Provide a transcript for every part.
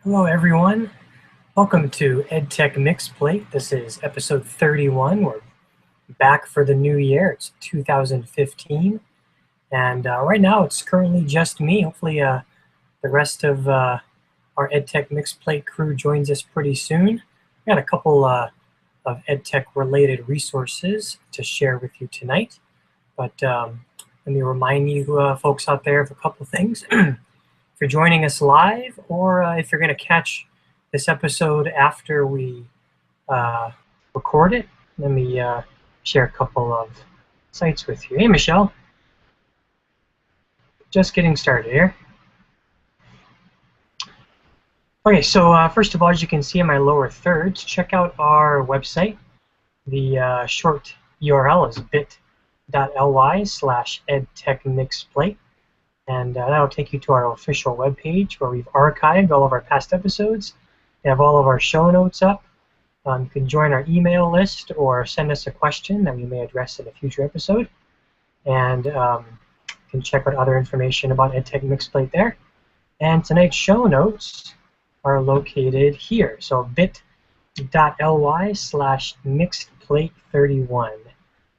Hello, everyone. Welcome to EdTech Mixed Plate. This is episode 31. We're back for the new year. It's 2015. And right now, it's currently just me. Hopefully, the rest of our EdTech Mixed Plate crew joins us pretty soon. We got a couple of EdTech related resources to share with you tonight. But let me remind you folks out there of a couple things. If you're joining us live, or if you're going to catch this episode after we record it, let me share a couple of sites with you. Hey, Michelle. Just getting started here. Okay, so first of all, as you can see in my lower thirds, check out our website. The short URL is bit.ly/edtechmixplate. And that'll take you to our official webpage where we've archived all of our past episodes. We have all of our show notes up. You can join our email list or send us a question that we may address in a future episode. And you can check out other information about EdTech Mixplate there. And tonight's show notes are located here. So bit.ly/mixedplate31.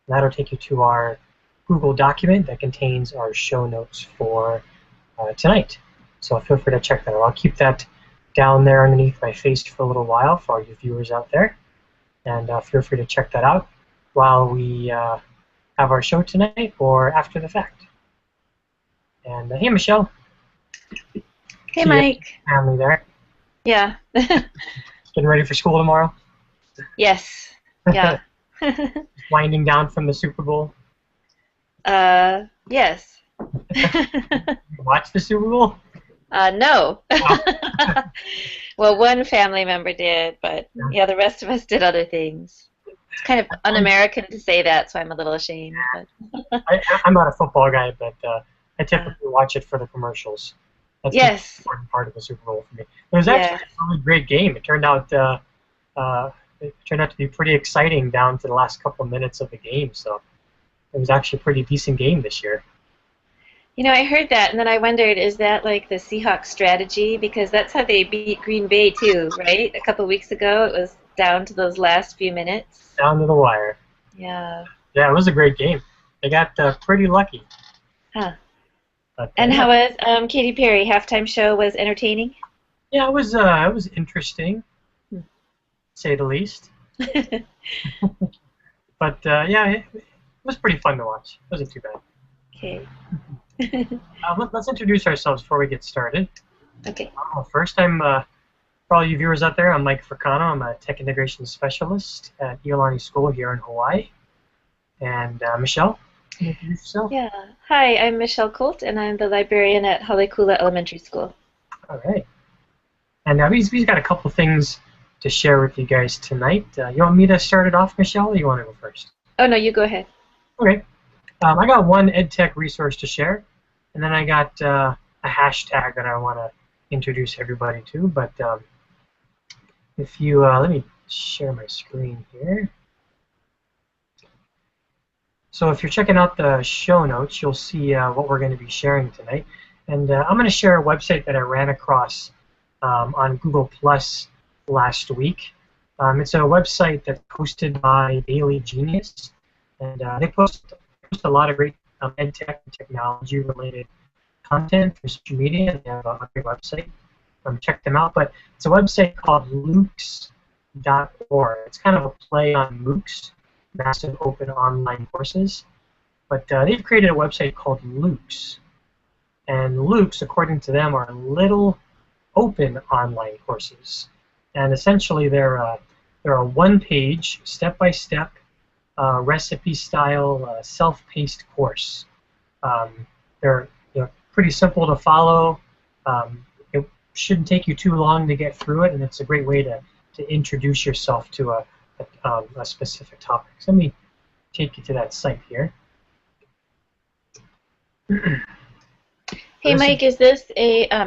That'll take you to our Google document that contains our show notes for tonight. So feel free to check that out. I'll keep that down there underneath my face for a little while for all you viewers out there. And feel free to check that out while we have our show tonight or after the fact. And hey, Michelle. Hey, Mike. Family there. Yeah. Getting ready for school tomorrow? Yes. Yeah. Winding down from the Super Bowl? Yes. You watch the Super Bowl? No. Well, one family member did, but yeah, the rest of us did other things. It's kind of un-American to say that, so I'm a little ashamed. But. I'm not a football guy, but I typically watch it for the commercials. That's the important part of the Super Bowl for me. It was actually a really great game. It turned out to be pretty exciting down to the last couple of minutes of the game. So it was actually a pretty decent game this year. You know, I heard that, and then I wondered, is that like the Seahawks strategy? Because that's how they beat Green Bay too, right? A couple of weeks ago, it was down to those last few minutes. Down to the wire. Yeah. Yeah, it was a great game. They got pretty lucky. Huh. But, and how was Katy Perry halftime show? Was entertaining? Yeah, it was interesting, to say the least. But yeah, it was pretty fun to watch. It wasn't too bad. Okay. Let's introduce ourselves before we get started. Okay. First, for all you viewers out there, I'm Mike Fricano. I'm a tech integration specialist at Iolani School here in Hawaii. And Michelle, can you introduce yourself? Yeah. Hi, I'm Michelle Colte, and I'm the librarian at Haleiakula Elementary School. All right. And we've got a couple things to share with you guys tonight. You want me to start it off, Michelle, or you want to go first? Oh, no, you go ahead. Okay. I got one EdTech resource to share, and then I got a hashtag that I want to introduce everybody to. But if you let me share my screen here. So if you're checking out the show notes, you'll see what we're going to be sharing tonight. And I'm going to share a website that I ran across on Google Plus last week. It's a website that's hosted by Daily Genius, and they post a lot of great EdTech and technology-related content for social media, and they have a great website. Check them out. But it's a website called looks.org. It's kind of a play on MOOCs, massive open online courses. But they've created a website called Looks. And Looks, according to them, are little open online courses. And essentially they're a one-page, step-by-step, recipe-style, self-paced course. They're pretty simple to follow. It shouldn't take you too long to get through it, and it's a great way to introduce yourself to a specific topic. So let me take you to that site here. Hey, Mike, is this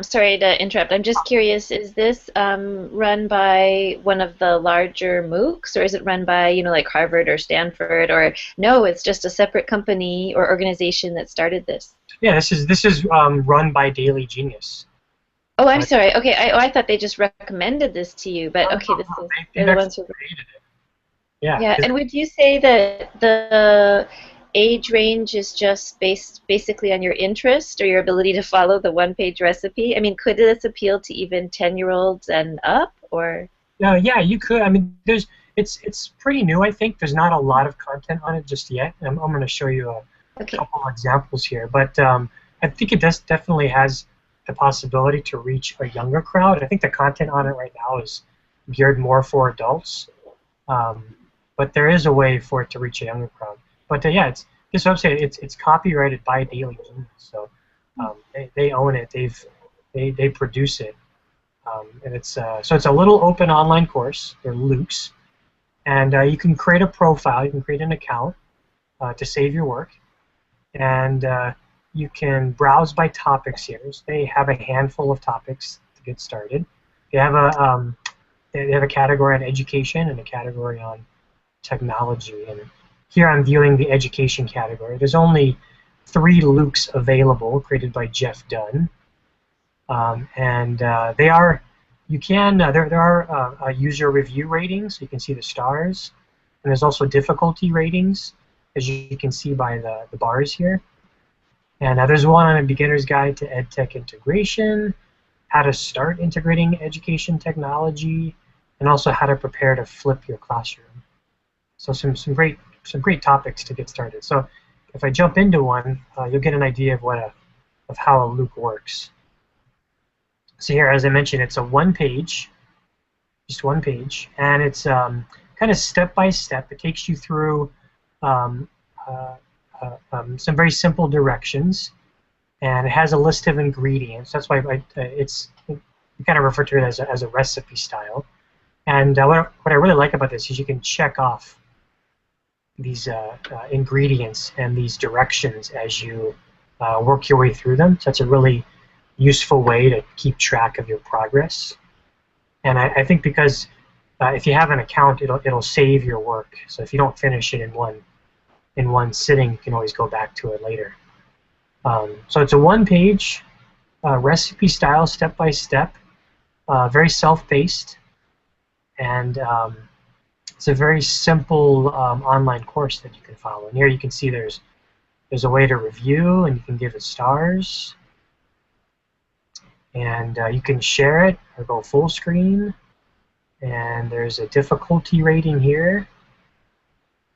sorry to interrupt, I'm just curious, is this run by one of the larger MOOCs, or is it run by, like Harvard or Stanford, or no, it's just a separate company or organization that started this? Yeah, this is run by Daily Genius. Oh, I'm But sorry. Okay, I thought they just recommended this to you, but okay, this is they're they've the actually ones who. created it. Yeah, Yeah, 'cause and would you say that the age range is just based basically on your interest or your ability to follow the one-page recipe? I mean, could this appeal to even 10-year-olds and up, or? yeah, you could. I mean, it's pretty new. I think there's not a lot of content on it just yet. I'm going to show you a Okay. couple examples here, but I think it does definitely has the possibility to reach a younger crowd. I think the content on it right now is geared more for adults, um, but there is a way for it to reach a younger crowd. But yeah, it's this website. It's copyrighted by Daily Genius, so they own it. They produce it, and it's a little open online course. They're Luke's, and you can create a profile. You can create an account to save your work, and you can browse by topics here. So they have a handful of topics to get started. They have a category on education and a category on technology. And here I'm viewing the education category. There's only 3 Lukes available, created by Jeff Dunn, and they are. You can there are user review ratings. So you can see the stars, and there's also difficulty ratings, as you can see by the bars here. And there's one on a beginner's guide to EdTech integration, how to start integrating education technology, and also how to prepare to flip your classroom. So some great topics to get started. So if I jump into one, you'll get an idea of how a Luke works. So here, as I mentioned, it's a just one page, and it's kind of step by step. It takes you through um, some very simple directions, and it has a list of ingredients. That's why we kind of refer to it as a recipe style. And what I really like about this is you can check off these ingredients and these directions as you work your way through them. So that's a really useful way to keep track of your progress. And I think because if you have an account, it'll save your work. So if you don't finish it in one sitting, you can always go back to it later. So it's a one-page recipe style, step-by-step, very self-paced, and it's a very simple online course that you can follow. And here you can see there's a way to review, and you can give it stars, and you can share it or go full screen. And there's a difficulty rating here.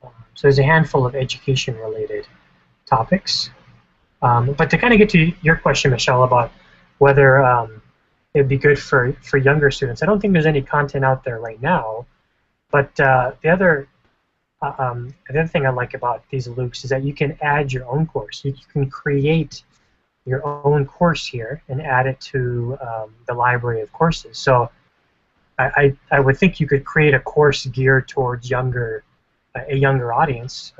So there's a handful of education-related topics. But to kind of get to your question, Michelle, about whether it'd be good for younger students, I don't think there's any content out there right now. But the other thing I like about these Lukes is that you can add your own course. You can create your own course here and add it to the library of courses. So I would think you could create a course geared towards a younger audience,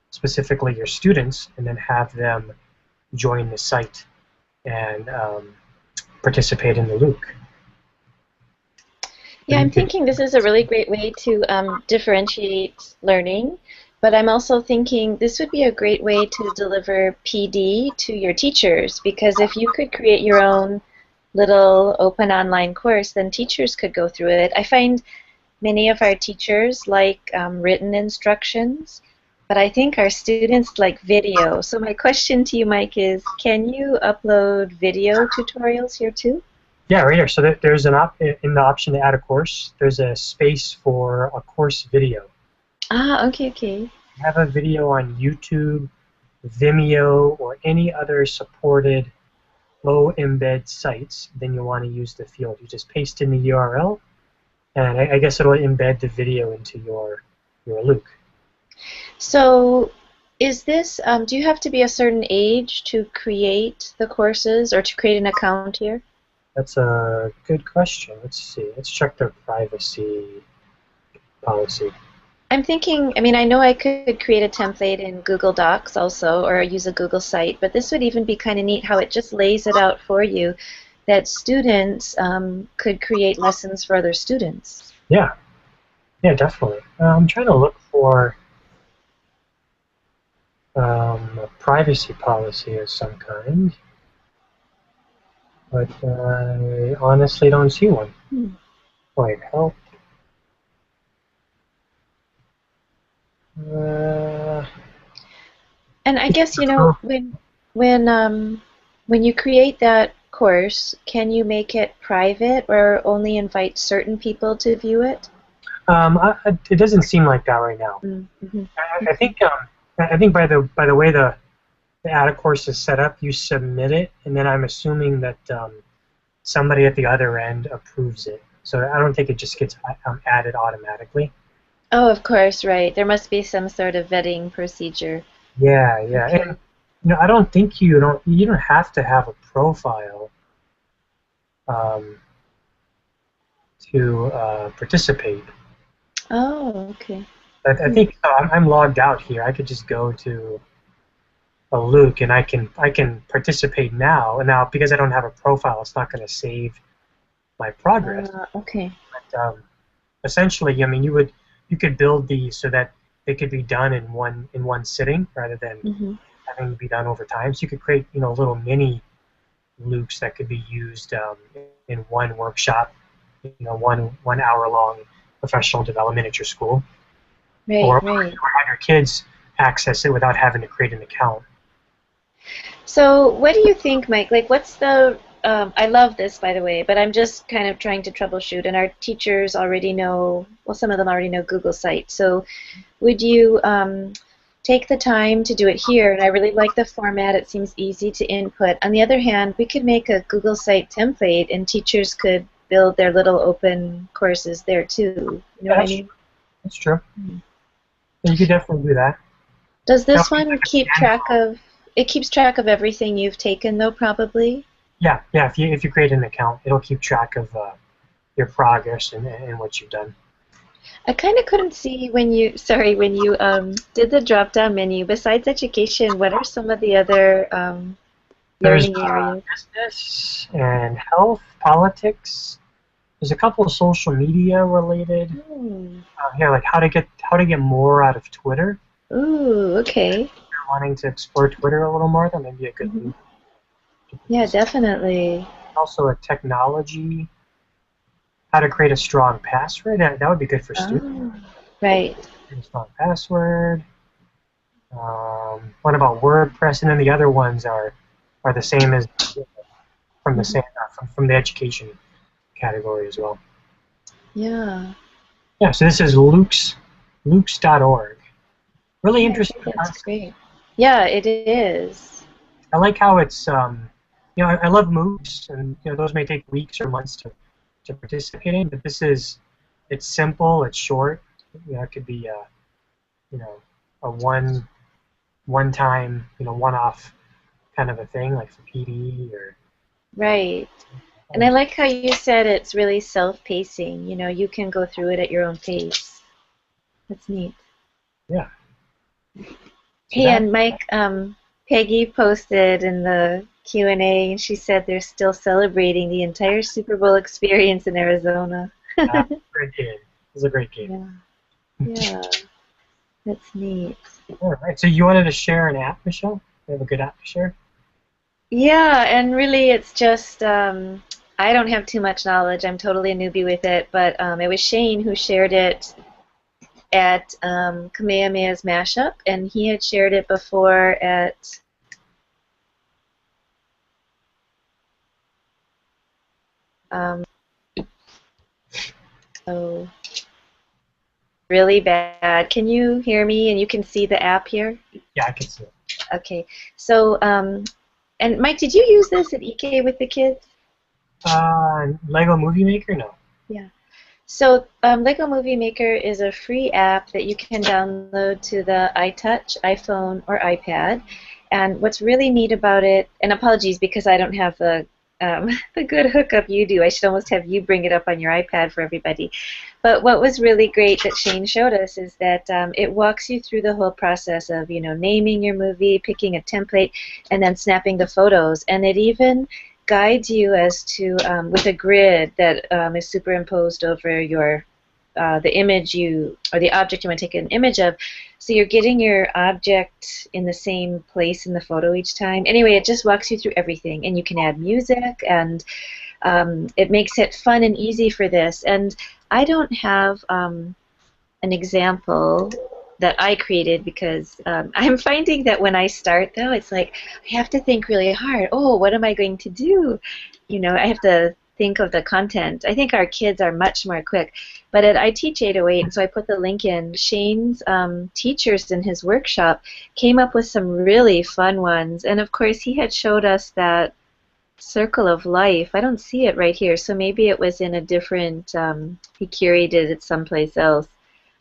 specifically your students, and then have them join the site and participate in the Luke. Yeah, I'm thinking this is a really great way to differentiate learning, but I'm also thinking this would be a great way to deliver PD to your teachers, because if you could create your own little open online course, then teachers could go through it. I find many of our teachers like written instructions, but I think our students like video. So my question to you, Mike, is can you upload video tutorials here too? Yeah, right here. So there's in the option to add a course, there's a space for a course video. Ah, okay, okay. You have a video on YouTube, Vimeo, or any other supported low embed sites, then you want to use the field. You just paste in the URL, and I guess it'll embed the video into your Luke. So is this, do you have to be a certain age to create the courses or to create an account here? That's a good question. Let's see. Let's check their privacy policy. I'm thinking, I mean, I know I could create a template in Google Docs also, or use a Google site, but this would even be kind of neat how it just lays it out for you that students could create lessons for other students. Yeah, definitely. I'm trying to look for a privacy policy of some kind. but I honestly don't see one. Hmm. Wait, help. Uh, And I guess, oh, when when you create that course, can you make it private or only invite certain people to view it? it doesn't seem like that right now. Mm-hmm. I Okay. think I think by the way the ADA course is set up, you submit it, and then I'm assuming that somebody at the other end approves it. So I don't think it just gets added automatically. Oh, of course, right. There must be some sort of vetting procedure. Yeah, yeah, and Okay. I don't think you don't have to have a profile um, to participate. Oh, okay. I Hmm. think I'm logged out here. I could just go to a Luke and I can participate now. And now because I don't have a profile, it's not going to save my progress. Okay. But essentially, I mean, you could build these so that they could be done in one sitting rather than Mm-hmm. having to be done over time. So you could create little mini loops that could be used in one workshop, one hour long professional development at your school, Right, or right. have your kids access it without having to create an account. So, what do you think, Mike? Like, what's the I love this, by the way, but I'm just kind of trying to troubleshoot, and our teachers already know, well, some of them already know Google Sites. So, would you take the time to do it here? And I really like the format. It seems easy to input. On the other hand, we could make a Google Site template, and teachers could build their little open courses there too. You know Yeah, what I mean? that's true. Hmm. Yeah, you could definitely do that. Does That this would be one like a keep track standalone. of, it keeps track of everything you've taken though, probably? Yeah, yeah. If you create an account, it'll keep track of your progress and what you've done. I kind of couldn't see when you, sorry, when you did the drop-down menu. Besides education, what are some of the other There's learning areas? business and health, politics. There's a couple of social media related. Hmm. Here, like how to get more out of Twitter. Ooh, okay. If you're wanting to explore Twitter a little more, that may be a good Hmm. loop to Yeah, participate. definitely. Also, a technology, how to create a strong password. That would be good for students. Oh, right. Create a strong password. What about WordPress? And then the other ones are the same as from the Hmm. same from the education category as well. Yeah. Yeah, so this is Luke's.org. Really Yeah, I interesting think that's concept. great. Yeah, it is. I like how it's I love MOOCs, and those may take weeks or months to participate in, but it's simple, it's short. It could be you know a one time one off kind of a thing like for PD or Right. And I like how you said it's really self-pacing. You know, you can go through it at your own pace. That's neat. yeah. So Hey, that and Mike, Peggy posted in the Q&A, and she said they're still celebrating the entire Super Bowl experience in Arizona. great game. It was a great game. Yeah, yeah, that's neat. All right. So you wanted to share an app, Michelle? You have a good app to share? Yeah, and really it's just, I don't have too much knowledge. I'm totally a newbie with it, but it was Shane who shared it at Kamehameha's mashup, and he had shared it before at um, oh, really bad. Can you hear me? And you can see the app here? Yeah, I can see it. Okay. So, and Mike, did you use this at EK with the kids? Lego Movie Maker? No. Yeah. So, Lego Movie Maker is a free app that you can download to the iTouch, iPhone, or iPad. And what's really neat about it, and apologies because I don't have the the good hookup you do. I should almost have you bring it up on your iPad for everybody. But what was really great that Shane showed us is that it walks you through the whole process of, naming your movie, picking a template, and then snapping the photos. And it even guides you as to, with a grid that is superimposed over your the image or the object you want to take an image of. So you're getting your object in the same place in the photo each time. Anyway, it just walks you through everything, and you can add music, and it makes it fun and easy for this. And I don't have an example that I created because I'm finding that when I start, though, it's like I have to think really hard. Oh, what am I going to do? You know, I have to think of the content. I think our kids are much more quick. But I teach 808, and so I put the link in. Shane's teachers in his workshop came up with some really fun ones. And, of course, he had showed us that circle of life. I don't see it right here, so maybe it was in a different, he curated it someplace else.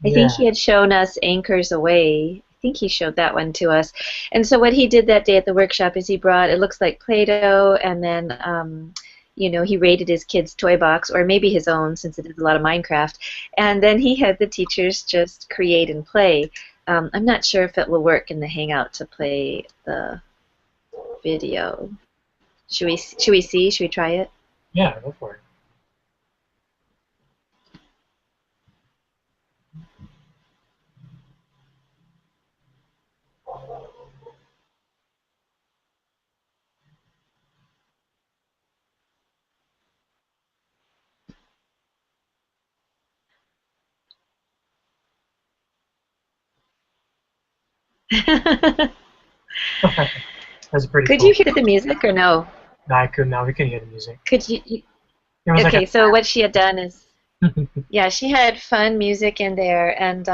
I think he had shown us Anchors Away. I think he showed that one to us. And so what he did that day at the workshop is he brought, it looks like Play-Doh, and then, you know, he rated his kid's toy box, or maybe his own since it did a lot of Minecraft. And then he had the teachers just create and play. I'm not sure if it will work in the Hangout to play the video. Should we see? Should we try it? Yeah, go for it. That's pretty Could cool. you hear the music or no? No, I couldn't. No, we couldn't hear the music. Could you It was okay, like so what she had done is, yeah, she had fun music in there, and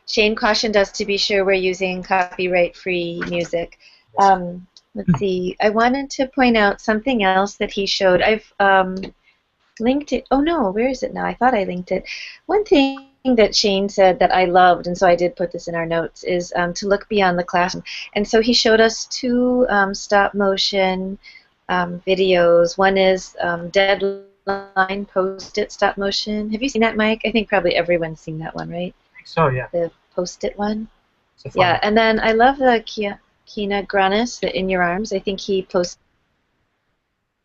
Shane cautioned us to be sure we're using copyright-free music. Let's see. I wanted to point out something else that he showed. I've linked it. Oh, no, where is it now? I thought I linked it. One thing that Shane said that I loved, and so I did put this in our notes, is to look beyond the classroom. And so he showed us two stop-motion videos. One is Deadline Post-it stop motion. Have you seen that, Mike? I think probably everyone's seen that one, right? I think so, yeah. The Post-it one. Yeah, and then I love the Kina Granis, the In Your Arms. I think he posted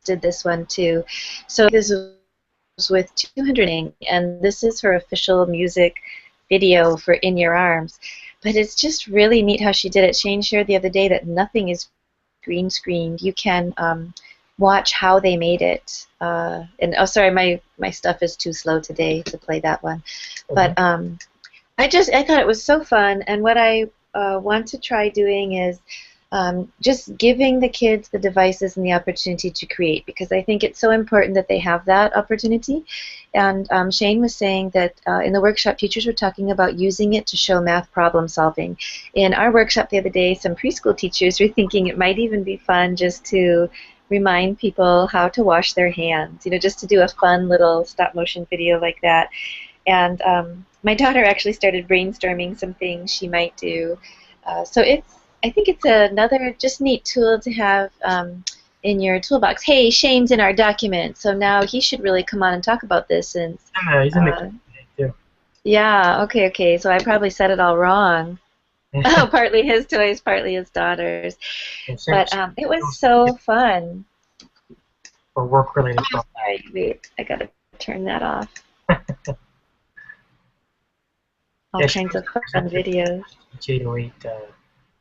this one too. So this was with 200, and this is her official music video for In Your Arms. But it's just really neat how she did it. Shane shared the other day that nothing is green screened. You can watch how they made it. And oh, sorry, my stuff is too slow today to play that one. But I thought it was so fun, and what I want to try doing is just giving the kids the devices and the opportunity to create, because I think it's so important that they have that opportunity. And Shane was saying that in the workshop, teachers were talking about using it to show math problem solving. In our workshop the other day, some preschool teachers were thinking it might even be fun just to remind people how to wash their hands, you know, just to do a fun little stop motion video like that. And my daughter actually started brainstorming some things she might do. So I think it's another just neat tool to have in your toolbox. Hey, Shane's in our document, so now he should really come on and talk about this. Since he's in the too. Yeah, okay. So I probably said it all wrong. Oh, partly his toys, partly his daughter's. But it was so fun. For work-related stuff. Sorry, wait, I gotta turn that off. All kinds of fun videos. 808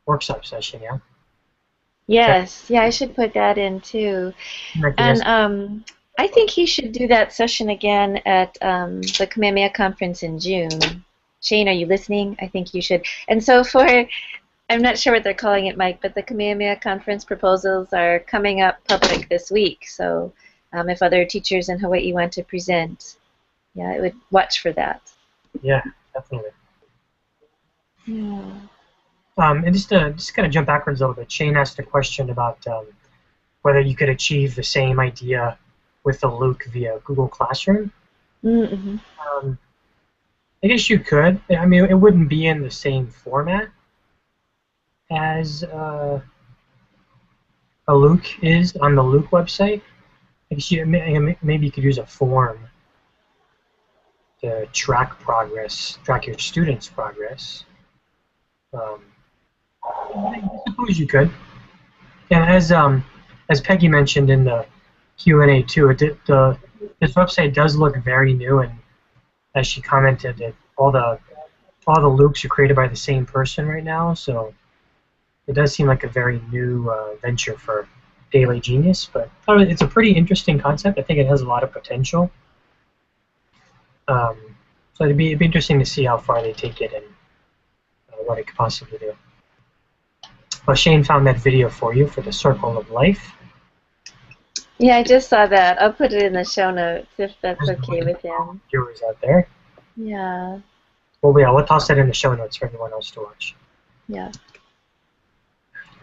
workshop session, yeah? Yes, yeah, I should put that in too. And I think he should do that session again at the Kamehameha Conference in June. Shane, are you listening? I think you should. And so I'm not sure what they're calling it, Mike, but the Kamehameha Conference proposals are coming up public this week. So if other teachers in Hawaii want to present, yeah, I would watch for that. Yeah, definitely. Yeah. And just kind of jump backwards a little bit, Shane asked a question about whether you could achieve the same idea with the Luke via Google Classroom. Mm-hmm. I guess you could. I mean, it wouldn't be in the same format as a Luke is on the Luke website. I guess maybe you could use a form to track your students' progress. I suppose you could. And as Peggy mentioned in the Q&A too, this website does look very new, and as she commented, that all the loops are created by the same person right now, so it does seem like a very new venture for Daily Genius, but it's a pretty interesting concept. I think it has a lot of potential. So it'd be interesting to see how far they take it and what it could possibly do. Well, Shane found that video for you for the Circle of Life. Yeah, I just saw that. I'll put it in the show notes if that's okay with him. Viewers out there. Yeah. Well, yeah, we'll toss that in the show notes for everyone else to watch. Yeah.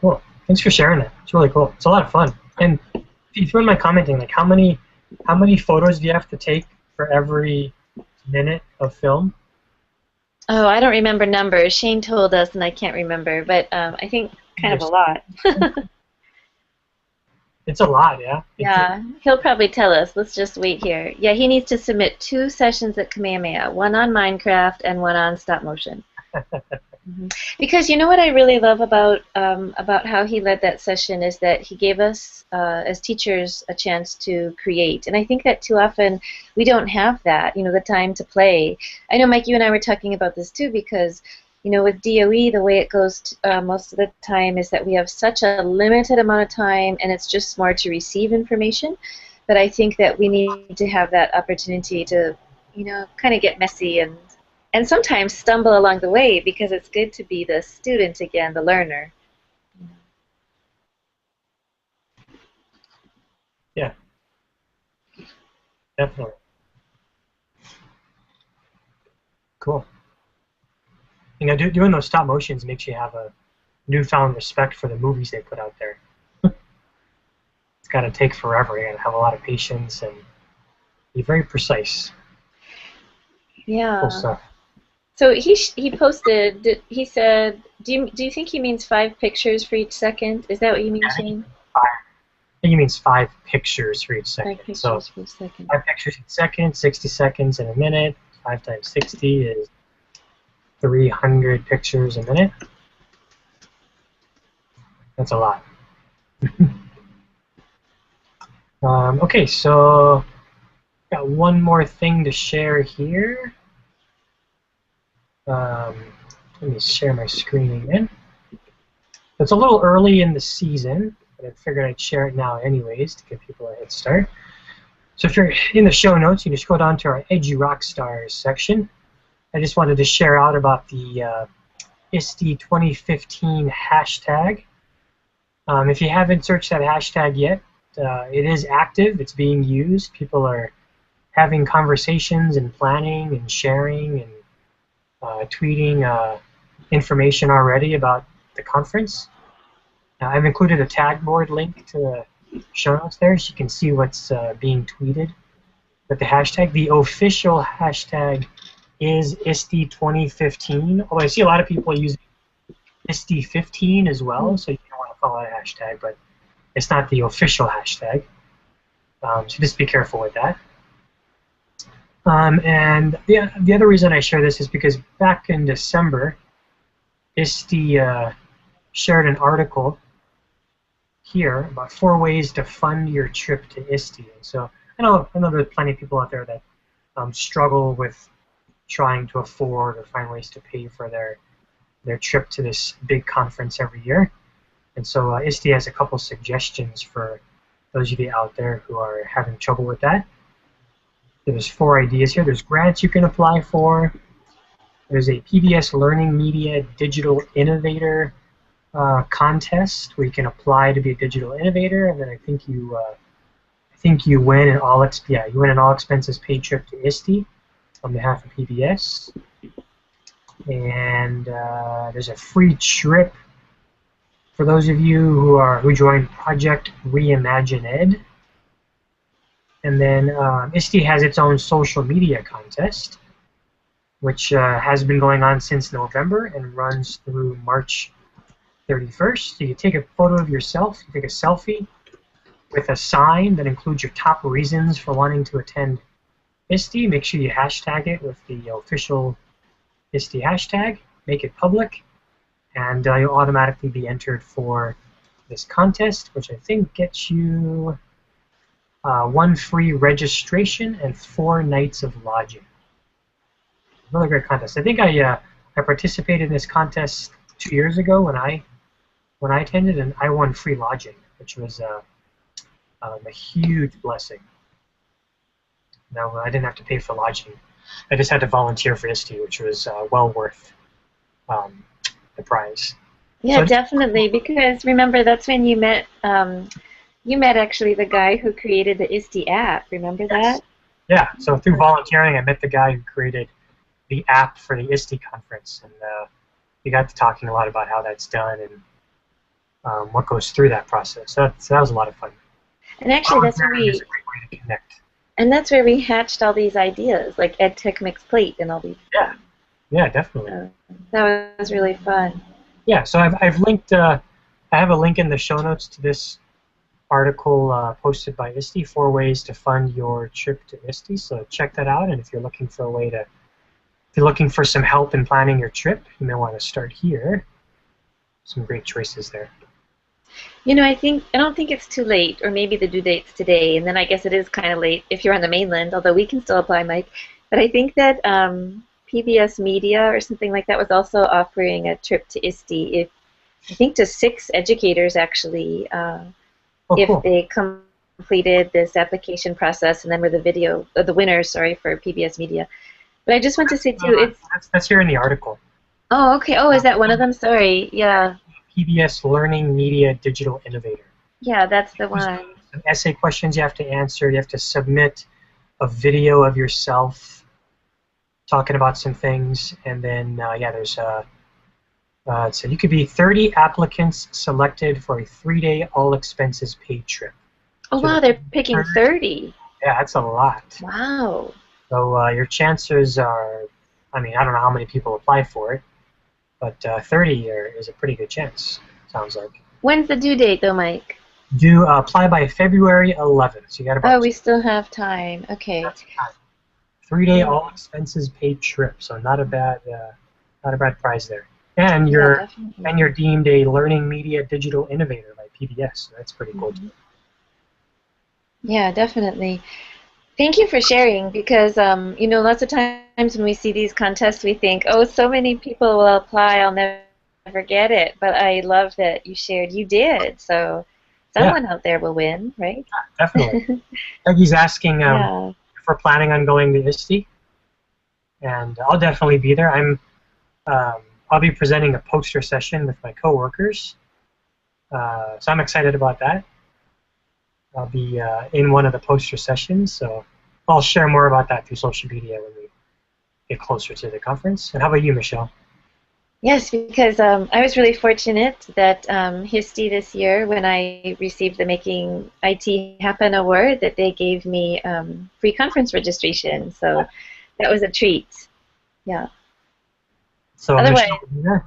Cool. Thanks for sharing that. It's really cool. It's a lot of fun. And if you wouldn't mind commenting, like how many photos do you have to take for every minute of film? Oh, I don't remember numbers. Shane told us, and I can't remember, but I think kind of a lot. It's a lot, yeah? Yeah, he'll probably tell us. Let's just wait here. Yeah, he needs to submit 2 sessions at Kamehameha, one on Minecraft and one on stop motion. Because you know what I really love about how he led that session is that he gave us as teachers a chance to create, and I think that too often we don't have that, the time to play. I know, Mike, you and I were talking about this too, because with DOE the way it goes most of the time is that we have such a limited amount of time, and it's just more to receive information. But I think that we need to have that opportunity to kind of get messy and sometimes stumble along the way, because it's good to be the student again, the learner. Yeah, definitely. Cool. Doing those stop motions makes you have a newfound respect for the movies they put out there. It's got to take forever. You got to have a lot of patience and be very precise. Yeah. Cool stuff. So he posted. He said, "Do you think he means 5 pictures for each second? Is that what you mean, Shane?" 5. I think he means 5 pictures for each second. 5 pictures for each second. 5 pictures each second, 60 seconds in a minute. 5 times 60 is 300 pictures a minute. That's a lot. Okay, so got one more thing to share here. Let me share my screen again. It's a little early in the season, but I figured I'd share it now anyways to give people a head start. So if you're in the show notes, you can just go down to our Edgy Rockstars section. I just wanted to share out about the ISTE 2015 hashtag. If you haven't searched that hashtag yet, it is active. It's being used. People are having conversations and planning and sharing and tweeting information already about the conference. I've included a tag board link to the show notes there, so you can see what's being tweeted with the hashtag. The official hashtag is ISTE 2015, although I see a lot of people using ISTE 15 as well, so you don't want to follow that hashtag, but it's not the official hashtag. So just be careful with that. And the other reason I share this is because back in December, ISTE shared an article here about 4 ways to fund your trip to ISTE. So I know there's plenty of people out there that struggle with trying to afford or find ways to pay for their trip to this big conference every year. And so ISTE has a couple suggestions for those of you out there who are having trouble with that. There's 4 ideas here. There's grants you can apply for. There's a PBS Learning Media Digital Innovator contest where you can apply to be a digital innovator, and then I think you win an all expenses paid trip to ISTE on behalf of PBS. And there's a free trip for those of you who join Project Reimagine Ed. And then ISTE has its own social media contest, which has been going on since November and runs through March 31st. So you take a photo of yourself, you take a selfie with a sign that includes your top reasons for wanting to attend ISTE. Make sure you hashtag it with the official ISTE hashtag, make it public, and you'll automatically be entered for this contest, which I think gets you 1 free registration and 4 nights of lodging. Really great contest. I think I participated in this contest 2 years ago when I attended, and I won free lodging, which was a huge blessing. Now I didn't have to pay for lodging. I just had to volunteer for ISTE, which was well worth um, the prize. Yeah, So definitely. Because remember, that's when you met actually the guy who created the ISTE app. Remember yes, that? yeah. So through volunteering, I met the guy who created the app for the ISTE conference, and we got to talking a lot about how that's done and what goes through that process. So that was a lot of fun. And actually, Volunteering is a great way to connect. that's where we hatched all these ideas, like EdTech mixed plate and all these Yeah, things. yeah, definitely. So that was really fun. Yeah, so I've linked. I have a link in the show notes to this article posted by ISTE, 4 ways to fund your trip to ISTE. So check that out, and if you're looking for a way to, if you're looking for some help in planning your trip, you may want to start here. Some great choices there. You know, I don't think it's too late, or maybe the due date's today, and then I guess it is kind of late if you're on the mainland, although we can still apply, Mike. But I think that PBS Media or something like that was also offering a trip to ISTE, if I think to 6 educators actually, Oh, if cool. they completed this application process and then were the video, the winners, sorry, for PBS Media. But I just want to say too, it's That's here in the article. oh okay, oh is that one of them? Sorry, yeah, PBS Learning Media Digital Innovator. yeah, that's the one. Some essay questions you have to answer. You have to submit a video of yourself talking about some things, and then yeah, there's so you could be 30 applicants selected for a 3-day all expenses paid trip. Oh So wow, they're picking 30. yeah, that's a lot. Wow. So your chances are, I mean, I don't know how many people apply for it, but 30 is a pretty good chance. Sounds like. When's the due date though, Mike? Do apply by February 11th. So you got Oh, about we still have time. Okay. that's time. 3-day Yeah, all expenses paid trip. So not a bad prize there. And yeah, you're definitely. deemed a learning media digital innovator by PBS. So that's pretty cool too. Mhm. Yeah, definitely. Thank you for sharing because, you know, lots of times when we see these contests, we think, oh, so many people will apply, I'll never get it. But I love that you shared you did. So Yeah, someone out there will win, right? definitely. Peggy's asking Yeah. if we're planning on going to ISTE, and I'll definitely be there. Um, I'll be presenting a poster session with my coworkers, so I'm excited about that. I'll be in one of the poster sessions, so I'll share more about that through social media when we get closer to the conference. And how about you, Michelle? Yes, because I was really fortunate that HISTE this year, when I received the Making IT Happen award, that they gave me free conference registration. So that was a treat. Yeah. So, Otherwise, Michelle, yeah,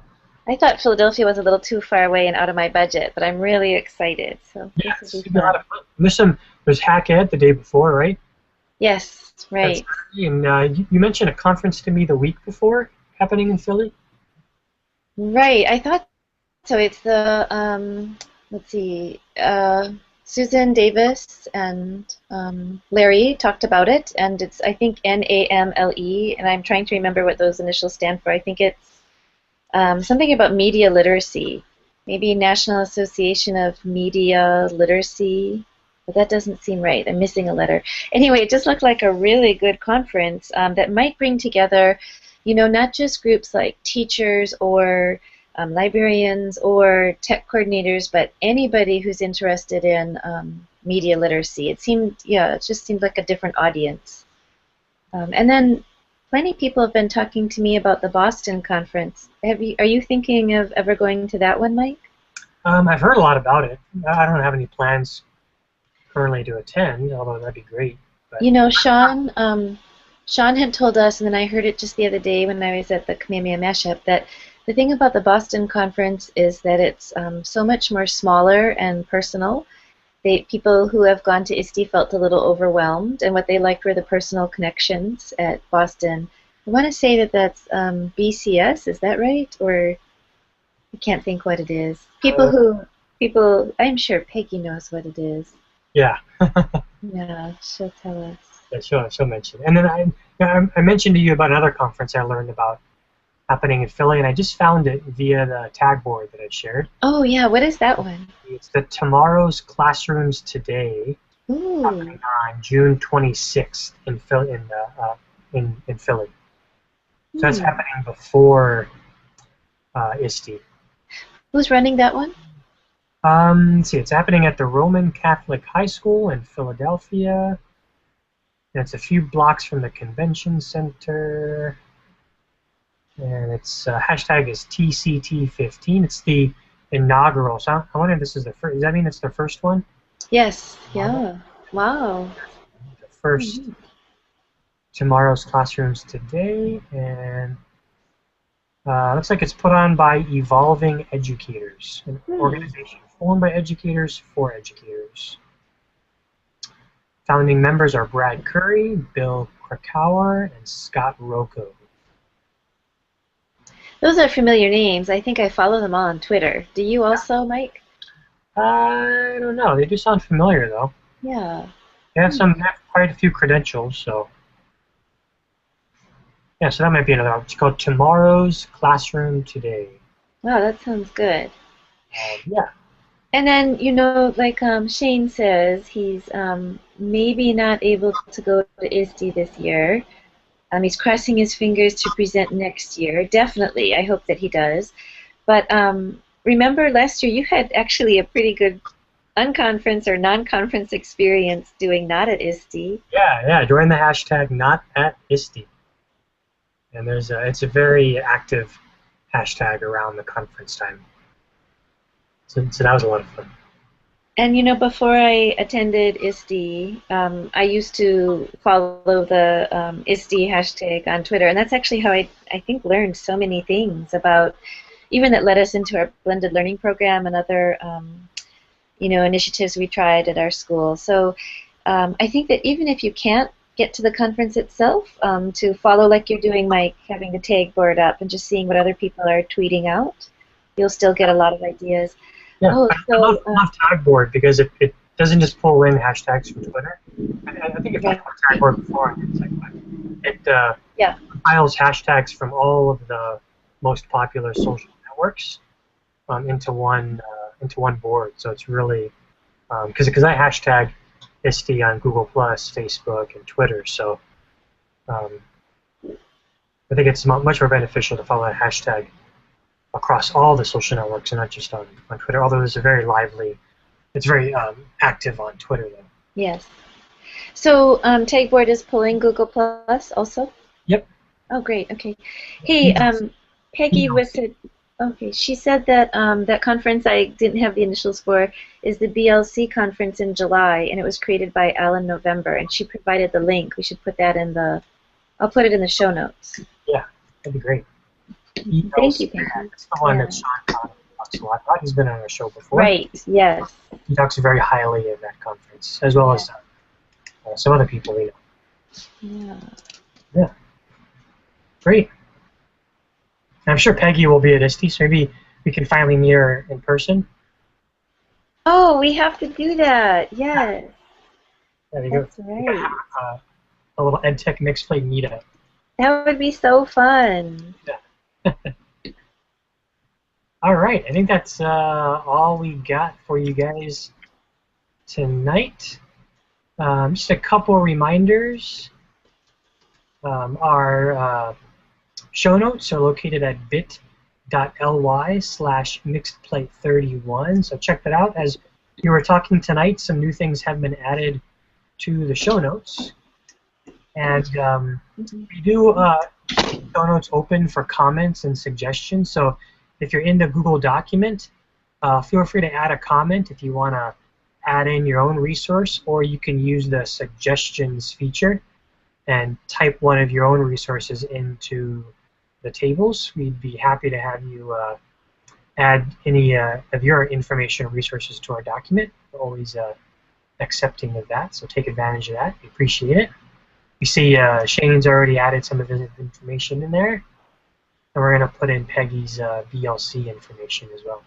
I thought Philadelphia was a little too far away and out of my budget, but I'm really excited. So yeah, this will be it's gonna be a lot fun. of fun. There's Hack Ed the day before, right? Yes, That's right. and you mentioned a conference to me the week before happening in Philly. Right. I thought so. It's the let's see, Susan Davis and Larry talked about it, and it's I think NAMLE, and I'm trying to remember what those initials stand for. I think it's something about media literacy, maybe National Association of Media Literacy, but that doesn't seem right. I'm missing a letter. Anyway, it just looked like a really good conference that might bring together, you know, not just groups like teachers or librarians or tech coordinators, but anybody who's interested in media literacy. It seemed, yeah, it just seemed like a different audience. And then plenty of people have been talking to me about the Boston conference. Are you thinking of ever going to that one, Mike? I've heard a lot about it. I don't have any plans currently to attend, although that'd be great. But You know, Sean had told us, and then I heard it just the other day when I was at the Kamehameha mashup, that the thing about the Boston conference is that it's so much more smaller and personal. People who have gone to ISTE felt a little overwhelmed, and what they liked were the personal connections at Boston. I want to say that that's BCS, is that right? Or I can't think what it is. uh, I'm sure Peggy knows what it is. yeah, Yeah, she'll tell us. Yeah, she'll mention. And then I mentioned to you about another conference I learned about happening in Philly, and I just found it via the tag board that I shared. Oh yeah, what is that one? It's the Tomorrow's Classrooms Today, Ooh. happening on June 26th in Philly. So that's Hmm. happening before ISTE. Who's running that one? Let's see, it's happening at the Roman Catholic High School in Philadelphia. And it's a few blocks from the convention center. And its hashtag is TCT15. It's the inaugural. So I wonder if this is the first. Does that mean it's the first one? Yes. Yeah. Wow. The first Tomorrow's Classrooms Today. And looks like it's put on by Evolving Educators, an organization formed by educators for educators. Founding members are Brad Curry, Bill Krakauer, and Scott Rocco. Those are familiar names. I think I follow them all on Twitter. Do you also, Mike? I don't know. They do sound familiar, though. Yeah. They have quite a few credentials, so yeah. So that might be another one. It's called Tomorrow's Classroom Today. Wow, that sounds good. Yeah. And then, like Shane says, he's maybe not able to go to ISTE this year. He's crossing his fingers to present next year. Definitely, I hope that he does. But remember last year you had actually a pretty good unconference or non-conference experience doing not at ISTE. Yeah. Join the hashtag not at ISTE. And it's a very active hashtag around the conference time. So that was a lot of fun. And before I attended ISTE, I used to follow the ISTE hashtag on Twitter, and that's actually how I think learned so many things about, even that led us into our blended learning program and other initiatives we tried at our school. So I think that even if you can't get to the conference itself, to follow like you're doing, Mike, having the tag board up and just seeing what other people are tweeting out, you'll still get a lot of ideas. Yeah, Oh, I love tag board because it doesn't just pull in hashtags from Twitter. I think if I've done tag board before, it's like it compiles hashtags from all of the most popular social networks into one board. So it's really because I hashtag ISTE on Google Plus, Facebook, and Twitter. So I think it's much more beneficial to follow that hashtag across all the social networks and not just on Twitter, although it's very active on Twitter though. Yes. So Tagboard is pulling Google Plus also? Yep. Oh, great. Okay. Hey, Peggy she said that that conference I didn't have the initials for is the BLC conference in July, and it was created by Al in November, and she provided the link. We should put that I'll put it in the show notes. Yeah, that'd be great. Thank you, Peggy. It's the one that Sean talks a lot about. He's been on our show before. Right, yes. He talks very highly of that conference, as well as some other people we know. Yeah. Great. I'm sure Peggy will be at ISTE, so maybe we can finally meet her in person. Oh, we have to do that. Yes. There you That's go. right. A little EdTech Mixed Plate meetup. That would be so fun. Yeah. All right, I think that's all we got for you guys tonight. Just a couple reminders. Our show notes are located at bit.ly/mixedplate31, so check that out. As you were talking tonight, some new things have been added to the show notes. And we do show notes open for comments and suggestions. So if you're in the Google document, feel free to add a comment if you want to add in your own resource, or you can use the suggestions feature and type one of your own resources into the tables. We'd be happy to have you add any of your information or resources to our document. We're always accepting of that, so take advantage of that. We appreciate it. You see Shane's already added some of his information in there, and we're going to put in Peggy's BLC information as well.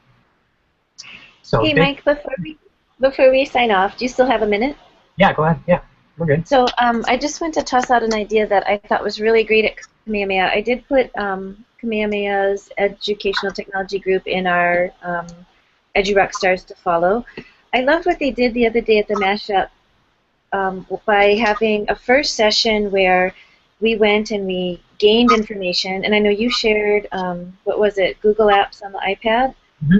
So hey, Mike, before we sign off, do you still have a minute? Yeah, go ahead. Yeah. we're good. So I just want to toss out an idea that I thought was really great at Kamehameha. I did put Kamehameha's educational technology group in our EduRock Stars to follow. I loved what they did the other day at the mashup by having a first session where we went and we gained information. And I know you shared, what was it, Google Apps on the iPad? Mm-hmm.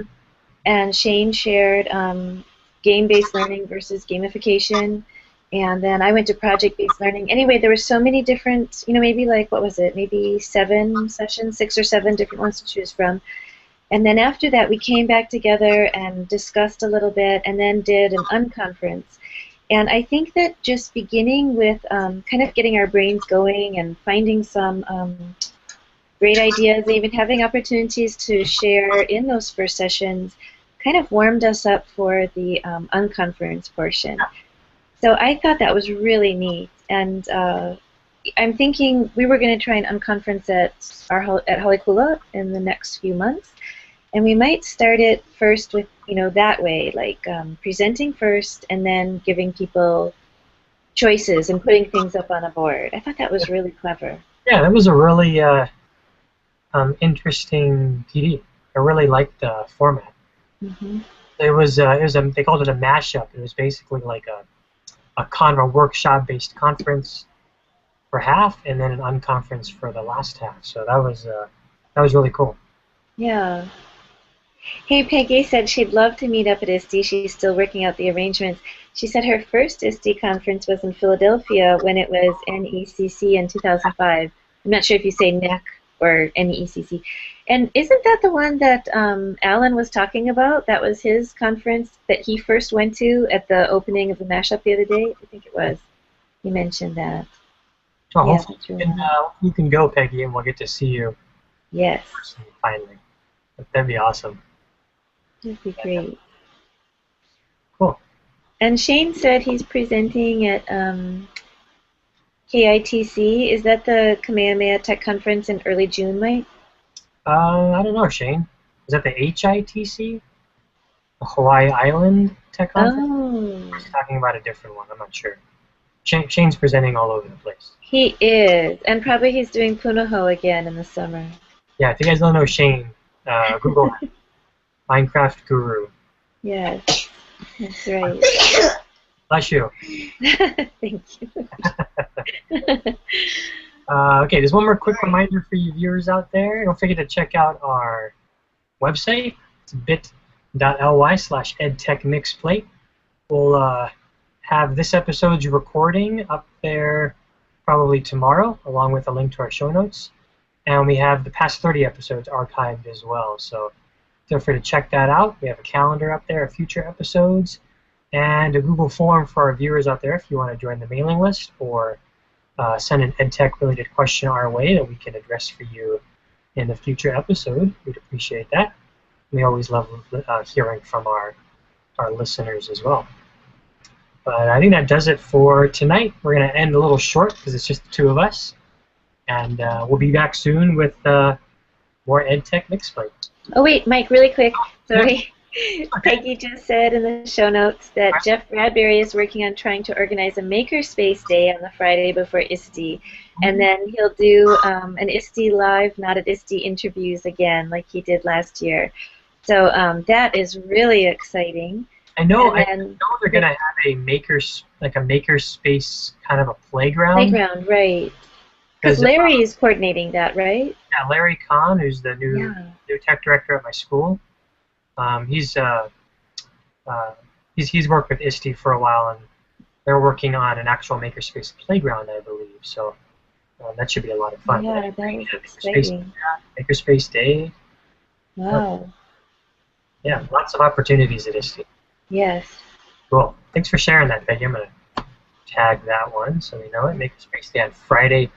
And Shane shared game-based learning versus gamification. And then I went to project-based learning. Anyway, there were so many different, maybe like, what was it, maybe 7 sessions, 6 or 7 different ones to choose from. And then after that, we came back together and discussed a little bit and then did an unconference. And I think that just beginning with kind of getting our brains going and finding some great ideas, even having opportunities to share in those first sessions, kind of warmed us up for the unconference portion. So I thought that was really neat, and I'm thinking we were going to try an unconference at Halikula in the next few months, and we might start it first with that way, like presenting first and then giving people choices and putting things up on a board. I thought that was really clever. Yeah, that was a really interesting PD. I really liked the format. Mm-hmm. They called it a mashup. It was basically like a workshop-based conference for half, and then an unconference for the last half. So that was really cool. Yeah. Hey, Peggy said she'd love to meet up at ISTE. She's still working out the arrangements. She said her first ISTE conference was in Philadelphia when it was NECC in 2005. I'm not sure if you say NEC or NECC. And isn't that the one that Alan was talking about? That was his conference that he first went to at the opening of the mashup the other day? I think it was. You mentioned that. Oh, yeah, hopefully you can go, Peggy, and we'll get to see you. Yes. Finally. That'd be awesome. That'd be great. Cool. And Shane said he's presenting at KITC. Is that the Kamehameha Tech Conference in early June, Mike? I don't know, Shane. Is that the HITC? The Hawaii Island Tech Conference? Oh. He's talking about a different one. I'm not sure. Shane's presenting all over the place. He is. And probably he's doing Punahou again in the summer. Yeah, if you guys don't know Shane, Google Minecraft Guru. Yes, that's right. Bless you. Thank you. Okay, there's one more quick reminder for you viewers out there. Don't forget to check out our website. It's bit.ly/edtechmixplate. We'll have this episode's recording up there probably tomorrow, along with a link to our show notes. And we have the past 30 episodes archived as well. So feel free to check that out. We have a calendar up there of future episodes and a Google form for our viewers out there if you want to join the mailing list or send an EdTech-related question our way that we can address for you in a future episode. We'd appreciate that. We always love hearing from our listeners as well. But I think that does it for tonight. We're going to end a little short because it's just the two of us. And we'll be back soon with more EdTech Mixplate. Oh, wait, Mike, really quick. Sorry. Peggy just said in the show notes that Jeff Bradbury is working on trying to organize a Makerspace Day on the Friday before ISTE. And then he'll do an ISTE Live, not at ISTE interviews again, like he did last year. So that is really exciting. I know they're going to have a makerspace kind of a playground. Playground, right. Because Larry is coordinating that, right? Yeah, Larry Kahn, who's the new tech director at my school. He's worked with ISTE for a while, and they're working on an actual makerspace playground, I believe. So that should be a lot of fun. Yeah, that is exciting. Makerspace Day. Wow. Yeah, lots of opportunities at ISTE. Yes. Cool. Thanks for sharing that, Peggy. I'm going to tag that one so we know it. Makerspace Day on Friday.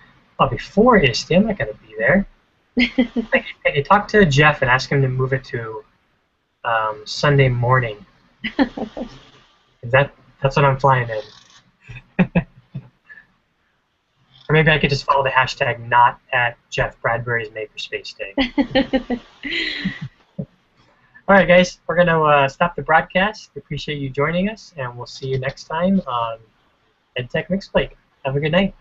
Before ISTE, I'm not going to be there. Peggy, talk to Jeff and ask him to move it to Sunday morning. That's what I'm flying in. Or maybe I could just follow the hashtag not at Jeff Bradbury's Makerspace Day. All right, guys, we're going to stop the broadcast. We appreciate you joining us, and we'll see you next time on EdTech Mixed Plate. Have a good night.